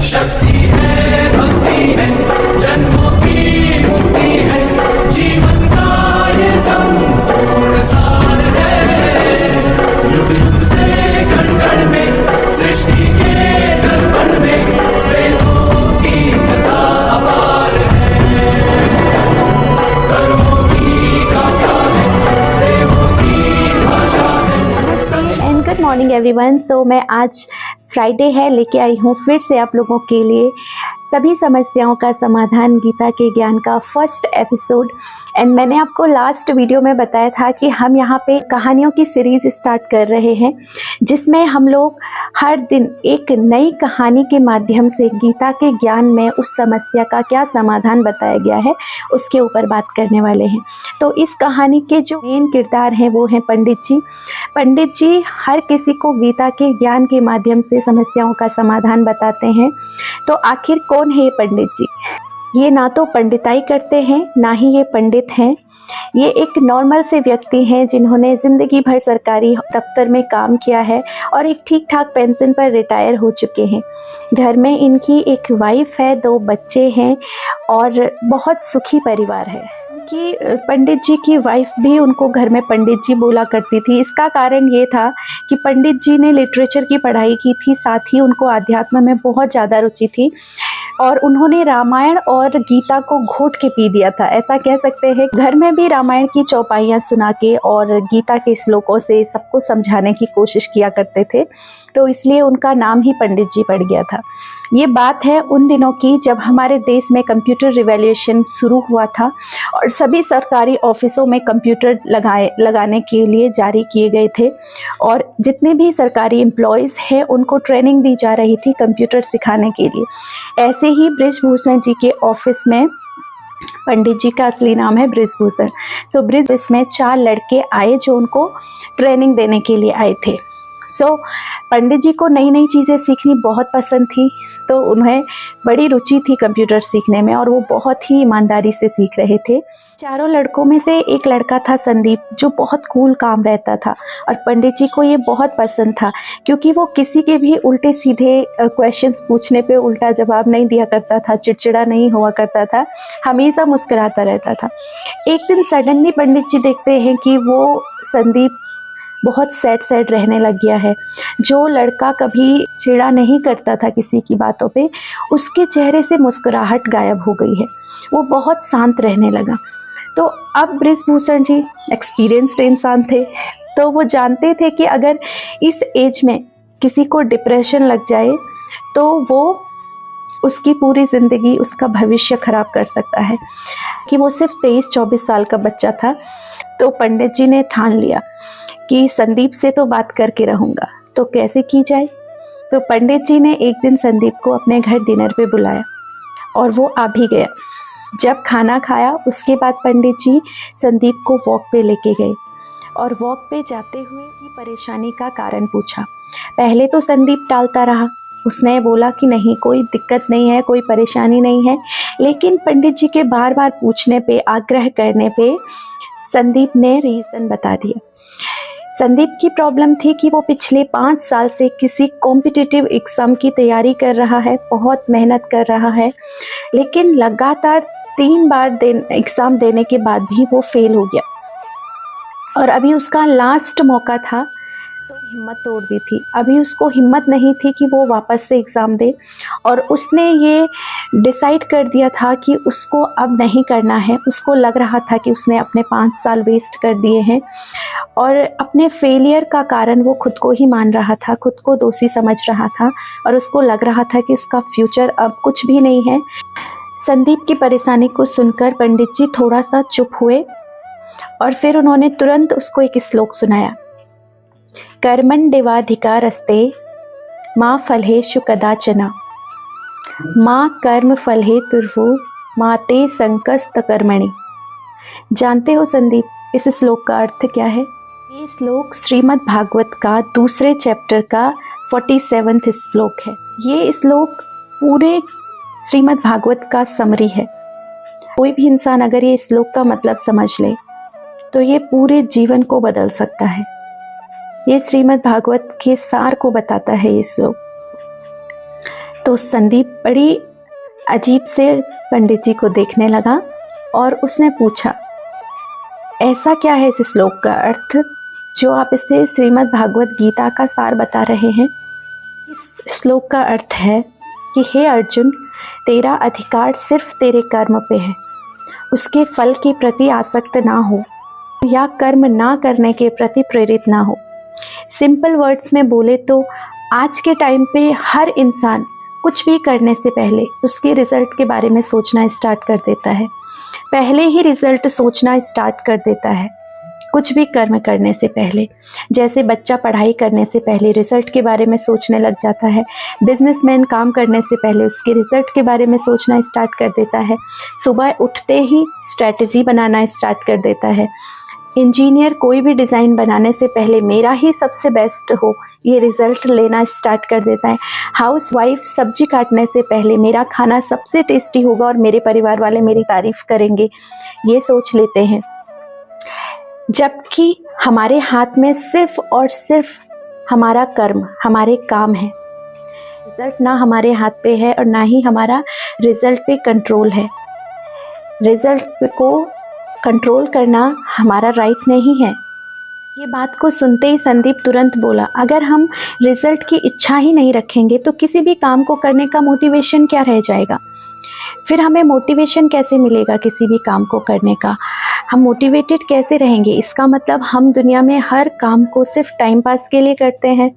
शक्ति है, भक्ति है, जन्मों की मुक्ति है, जीवन का ये संपूर्ण सार है। युग युग से कण कण में, सृष्टि के दर्पण में, वेदों की कथा अपार है। कर्मों की गाथा है, देवों की भाषा है। And good morning everyone. So मैं आज फ्राइडे है लेके आई हूँ फिर से आप लोगों के लिए सभी समस्याओं का समाधान गीता के ज्ञान का फर्स्ट एपिसोड। एंड मैंने आपको लास्ट वीडियो में बताया था कि हम यहाँ पे कहानियों की सीरीज़ स्टार्ट कर रहे हैं जिसमें हम लोग हर दिन एक नई कहानी के माध्यम से गीता के ज्ञान में उस समस्या का क्या समाधान बताया गया है उसके ऊपर बात करने वाले हैं। तो इस कहानी के जो मेन किरदार हैं वो हैं पंडित जी। पंडित जी हर किसी को गीता के ज्ञान के माध्यम से समस्याओं का समाधान बताते हैं। तो आखिर कौन है ये पंडित जी? ये ना तो पंडिताई करते हैं ना ही ये पंडित हैं। ये एक नॉर्मल से व्यक्ति हैं जिन्होंने ज़िंदगी भर सरकारी दफ्तर में काम किया है और एक ठीक ठाक पेंशन पर रिटायर हो चुके हैं। घर में इनकी एक वाइफ है, 2 बच्चे हैं और बहुत सुखी परिवार है। कि पंडित जी की वाइफ भी उनको घर में पंडित जी बोला करती थी। इसका कारण ये था कि पंडित जी ने लिटरेचर की पढ़ाई की थी, साथ ही उनको अध्यात्म में बहुत ज़्यादा रुचि थी और उन्होंने रामायण और गीता को घोट के पी दिया था, ऐसा कह सकते हैं। घर में भी रामायण की चौपाइयाँ सुना के और गीता के श्लोकों से सबको समझाने की कोशिश किया करते थे, तो इसलिए उनका नाम ही पंडित जी पड़ गया था। ये बात है उन दिनों की जब हमारे देश में कंप्यूटर रिवॉल्यूशन शुरू हुआ था और सभी सरकारी ऑफिसों में कंप्यूटर लगाने के लिए जारी किए गए थे और जितने भी सरकारी एम्प्लॉयज़ हैं उनको ट्रेनिंग दी जा रही थी कंप्यूटर सिखाने के लिए। ऐसे ही बृजभूषण जी के ऑफिस में, पंडित जी का असली नाम है बृजभूषण, तो बृज में 4 लड़के आए जो उनको ट्रेनिंग देने के लिए आए थे। पंडित जी को नई नई चीज़ें सीखनी बहुत पसंद थी, तो उन्हें बड़ी रुचि थी कंप्यूटर सीखने में और वो बहुत ही ईमानदारी से सीख रहे थे। चारों लड़कों में से एक लड़का था संदीप, जो बहुत कूल काम रहता था और पंडित जी को ये बहुत पसंद था क्योंकि वो किसी के भी उल्टे सीधे क्वेश्चंस पूछने पे उल्टा जवाब नहीं दिया करता था, चिड़चिड़ा नहीं हुआ करता था, हमेशा मुस्कुराता रहता था। एक दिन सडनली पंडित जी देखते हैं कि वो संदीप बहुत सैड रहने लग गया है। जो लड़का कभी चिढ़ा नहीं करता था किसी की बातों पे, उसके चेहरे से मुस्कुराहट गायब हो गई है, वो बहुत शांत रहने लगा। तो अब बृजभूषण जी एक्सपीरियंस्ड इंसान थे, तो वो जानते थे कि अगर इस एज में किसी को डिप्रेशन लग जाए तो वो उसकी पूरी ज़िंदगी, उसका भविष्य ख़राब कर सकता है। कि वो सिर्फ 23-24 साल का बच्चा था, तो पंडित जी ने ठान लिया कि संदीप से तो बात करके रहूँगा, तो कैसे की जाए। तो पंडित जी ने एक दिन संदीप को अपने घर डिनर पे बुलाया और वो आ भी गया। जब खाना खाया उसके बाद पंडित जी संदीप को वॉक पे लेके गए और वॉक पे जाते हुए की परेशानी का कारण पूछा। पहले तो संदीप टालता रहा, उसने बोला कि नहीं कोई दिक्कत नहीं है, कोई परेशानी नहीं है, लेकिन पंडित जी के बार बार पूछने पे, आग्रह करने पे संदीप ने रीज़न बता दिया। संदीप की प्रॉब्लम थी कि वो पिछले 5 साल से किसी कॉम्पिटिटिव एग्ज़ाम की तैयारी कर रहा है, बहुत मेहनत कर रहा है, लेकिन लगातार 3 बार एग्ज़ाम देने के बाद भी वो फेल हो गया और अभी उसका लास्ट मौका था, तो हिम्मत तोड़ दी थी। अभी उसको हिम्मत नहीं थी कि वो वापस से एग्ज़ाम दे और उसने ये डिसाइड कर दिया था कि उसको अब नहीं करना है। उसको लग रहा था कि उसने अपने 5 साल वेस्ट कर दिए हैं और अपने फेलियर का कारण वो खुद को ही मान रहा था, खुद को दोषी समझ रहा था और उसको लग रहा था कि उसका फ्यूचर अब कुछ भी नहीं है। संदीप की परेशानी को सुनकर पंडित जी थोड़ा सा चुप हुए और फिर उन्होंने तुरंत उसको एक श्लोक सुनाया। कर्मण्येवाधिकारस्ते मा फलेषु कदाचन माँ कर्म फले तुर्भु माते संकस्त कर्मणि। जानते हो संदीप इस श्लोक का अर्थ क्या है? ये श्लोक श्रीमद् भागवत का 2 चैप्टर का 47वां श्लोक है। ये श्लोक पूरे श्रीमद् भागवत का समरी है। कोई भी इंसान अगर ये श्लोक का मतलब समझ ले तो ये पूरे जीवन को बदल सकता है। ये श्रीमद् भागवत के सार को बताता है ये श्लोक। तो संदीप बड़ी अजीब से पंडित जी को देखने लगा और उसने पूछा, ऐसा क्या है इस श्लोक का अर्थ जो आप इसे श्रीमद् भागवत गीता का सार बता रहे हैं? इस श्लोक का अर्थ है कि हे अर्जुन, तेरा अधिकार सिर्फ तेरे कर्म पे है, उसके फल के प्रति आसक्त ना हो या कर्म ना करने के प्रति प्रेरित ना हो। सिंपल वर्ड्स में बोले तो आज के टाइम पे हर इंसान कुछ भी करने से पहले उसके रिजल्ट के बारे में सोचना स्टार्ट कर देता है, पहले ही रिजल्ट सोचना स्टार्ट कर देता है कुछ भी कर्म करने से पहले। जैसे बच्चा पढ़ाई करने से पहले रिजल्ट के बारे में सोचने लग जाता है, बिजनेसमैन काम करने से पहले उसके रिजल्ट के बारे में सोचना स्टार्ट कर देता है, सुबह उठते ही स्ट्रैटेजी बनाना स्टार्ट कर देता है, इंजीनियर कोई भी डिज़ाइन बनाने से पहले मेरा ही सबसे बेस्ट हो ये रिज़ल्ट लेना स्टार्ट कर देता है, हाउसवाइफ सब्जी काटने से पहले मेरा खाना सबसे टेस्टी होगा और मेरे परिवार वाले मेरी तारीफ़ करेंगे, ये सोच लेते हैं। जबकि हमारे हाथ में सिर्फ और सिर्फ हमारा कर्म, हमारे काम है। रिज़ल्ट ना हमारे हाथ पे है और ना ही हमारा रिज़ल्ट पे कंट्रोल है। रिज़ल्ट को कंट्रोल करना हमारा राइट नहीं है। ये बात को सुनते ही संदीप तुरंत बोला, अगर हम रिज़ल्ट की इच्छा ही नहीं रखेंगे तो किसी भी काम को करने का मोटिवेशन क्या रह जाएगा? फिर हमें मोटिवेशन कैसे मिलेगा किसी भी काम को करने का? हम मोटिवेटेड कैसे रहेंगे? इसका मतलब हम दुनिया में हर काम को सिर्फ टाइम पास के लिए करते हैं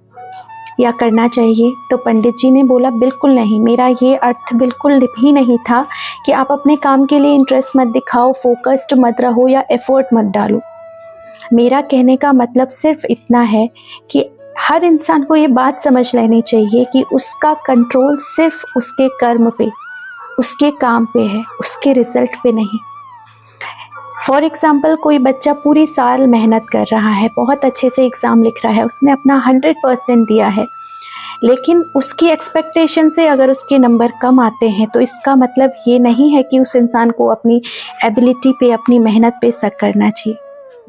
या करना चाहिए? तो पंडित जी ने बोला, बिल्कुल नहीं, मेरा ये अर्थ बिल्कुल भी नहीं था कि आप अपने काम के लिए इंटरेस्ट मत दिखाओ, फोकस्ड मत रहो या एफर्ट मत डालो। मेरा कहने का मतलब सिर्फ इतना है कि हर इंसान को ये बात समझ लेनी चाहिए कि उसका कंट्रोल सिर्फ उसके कर्म पे, उसके काम पे है, उसके रिजल्ट पे नहीं। फॉर एग्ज़ाम्पल, कोई बच्चा पूरी साल मेहनत कर रहा है, बहुत अच्छे से एग्ज़ाम लिख रहा है, उसने अपना 100% दिया है, लेकिन उसकी एक्सपेक्टेशन से अगर उसके नंबर कम आते हैं तो इसका मतलब ये नहीं है कि उस इंसान को अपनी एबिलिटी पे, अपनी मेहनत पे शक करना चाहिए।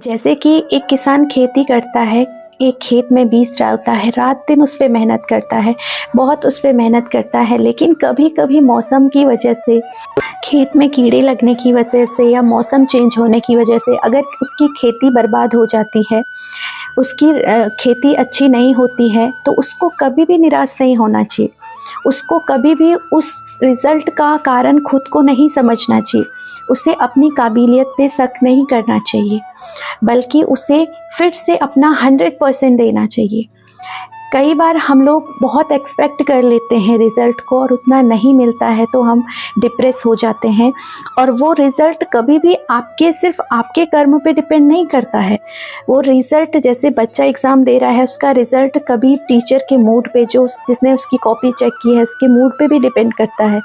जैसे कि एक किसान खेती करता है, एक खेत में बीज डालता है, रात दिन उस पर मेहनत करता है, बहुत उस पर मेहनत करता है, लेकिन कभी कभी मौसम की वजह से, खेत में कीड़े लगने की वजह से या मौसम चेंज होने की वजह से अगर उसकी खेती बर्बाद हो जाती है, उसकी खेती अच्छी नहीं होती है, तो उसको कभी भी निराश नहीं होना चाहिए। उसको कभी भी उस रिज़ल्ट का कारण खुद को नहीं समझना चाहिए, उसे अपनी काबिलियत पे शक नहीं करना चाहिए, बल्कि उसे फिर से अपना 100% देना चाहिए। कई बार हम लोग बहुत एक्सपेक्ट कर लेते हैं रिज़ल्ट को और उतना नहीं मिलता है तो हम डिप्रेस हो जाते हैं, और वो रिज़ल्ट कभी भी आपके सिर्फ आपके कर्म पे डिपेंड नहीं करता है। वो रिज़ल्ट, जैसे बच्चा एग्ज़ाम दे रहा है, उसका रिज़ल्ट कभी टीचर के मूड पे, जो जिसने उसकी कॉपी चेक की है उसके मूड पे भी डिपेंड करता है।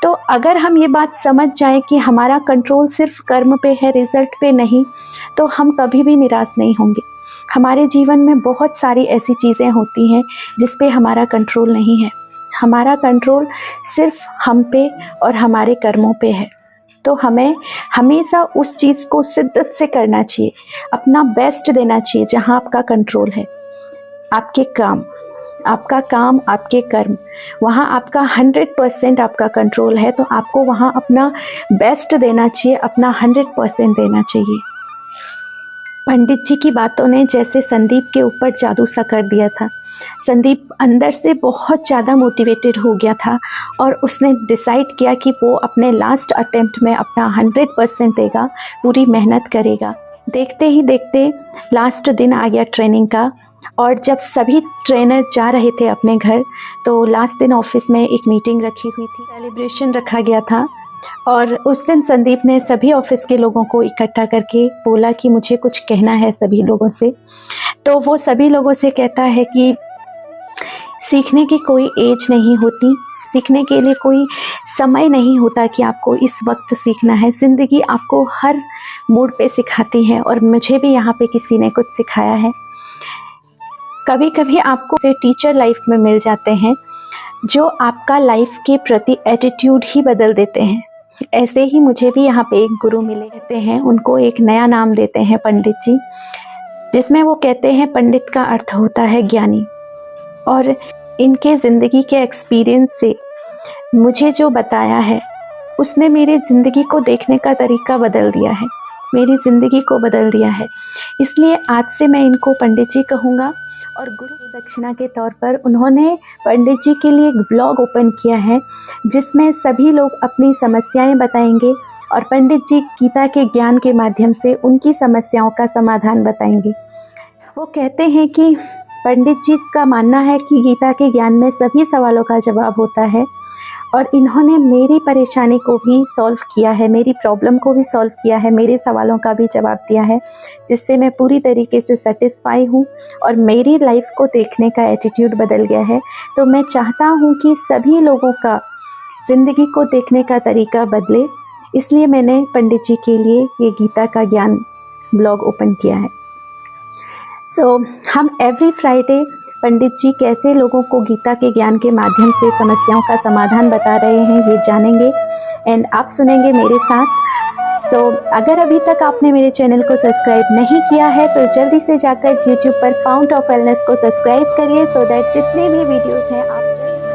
तो अगर हम ये बात समझ जाएं कि हमारा कंट्रोल सिर्फ कर्म पे है, रिज़ल्ट पे नहीं, तो हम कभी भी निराश नहीं होंगे। हमारे जीवन में बहुत सारी ऐसी चीज़ें होती हैं जिस पे हमारा कंट्रोल नहीं है। हमारा कंट्रोल सिर्फ हम पे और हमारे कर्मों पे है। तो हमें हमेशा उस चीज़ को शिद्दत से करना चाहिए, अपना बेस्ट देना चाहिए जहाँ आपका कंट्रोल है। आपके काम, आपका काम, आपके कर्म, वहाँ आपका 100% आपका कंट्रोल है, तो आपको वहाँ अपना बेस्ट देना चाहिए, अपना 100% देना चाहिए। पंडित जी की बातों ने जैसे संदीप के ऊपर जादू सा कर दिया था। संदीप अंदर से बहुत ज़्यादा मोटिवेटेड हो गया था और उसने डिसाइड किया कि वो अपने लास्ट अटेम्प्ट में अपना 100% देगा, पूरी मेहनत करेगा। देखते ही देखते लास्ट दिन आ गया ट्रेनिंग का, और जब सभी ट्रेनर जा रहे थे अपने घर, तो लास्ट दिन ऑफिस में एक मीटिंग रखी हुई थी, सेलिब्रेशन रखा गया था। और उस दिन संदीप ने सभी ऑफिस के लोगों को इकट्ठा करके बोला कि मुझे कुछ कहना है सभी लोगों से। तो वो सभी लोगों से कहता है कि सीखने की कोई एज नहीं होती, सीखने के लिए कोई समय नहीं होता कि आपको इस वक्त सीखना है। ज़िंदगी आपको हर मूड पे सिखाती है, और मुझे भी यहाँ पे किसी ने कुछ सिखाया है। कभी कभी आपको से टीचर लाइफ में मिल जाते हैं जो आपका लाइफ के प्रति एटीट्यूड ही बदल देते हैं। ऐसे ही मुझे भी यहाँ पे एक गुरु मिले रहते हैं, उनको एक नया नाम देते हैं पंडित जी, जिसमें वो कहते हैं पंडित का अर्थ होता है ज्ञानी। और इनके ज़िंदगी के एक्सपीरियंस से मुझे जो बताया है उसने मेरी ज़िंदगी को देखने का तरीका बदल दिया है, मेरी ज़िंदगी को बदल दिया है। इसलिए आज से मैं इनको पंडित जी कहूँगा। और गुरु दक्षिणा के तौर पर उन्होंने पंडित जी के लिए एक ब्लॉग ओपन किया है जिसमें सभी लोग अपनी समस्याएं बताएंगे और पंडित जी गीता के ज्ञान के माध्यम से उनकी समस्याओं का समाधान बताएंगे। वो कहते हैं कि पंडित जी का मानना है कि गीता के ज्ञान में सभी सवालों का जवाब होता है और इन्होंने मेरी परेशानी को भी सॉल्व किया है, मेरी प्रॉब्लम को भी सॉल्व किया है, मेरे सवालों का भी जवाब दिया है, जिससे मैं पूरी तरीके से सेटिस्फाई हूँ और मेरी लाइफ को देखने का एटीट्यूड बदल गया है। तो मैं चाहता हूँ कि सभी लोगों का ज़िंदगी को देखने का तरीका बदले, इसलिए मैंने पंडित जी के लिए ये गीता का ज्ञान ब्लॉग ओपन किया है। हम एवरी फ्राइडे पंडित जी कैसे लोगों को गीता के ज्ञान के माध्यम से समस्याओं का समाधान बता रहे हैं ये जानेंगे एंड आप सुनेंगे मेरे साथ। अगर अभी तक आपने मेरे चैनल को सब्सक्राइब नहीं किया है तो जल्दी से जाकर YouTube पर फाउंट ऑफ वेलनेस को सब्सक्राइब करिए सो दैट जितने भी वीडियोस हैं आप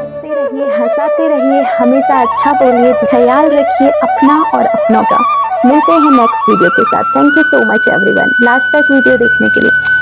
हंसते रहिए, हंसाते रहिए, हमेशा अच्छा बोलिए, ख्याल रखिए अपना और अपनों का। मिलते हैं नेक्स्ट वीडियो के साथ। Thank you so much everyone last तक वीडियो देखने के लिए।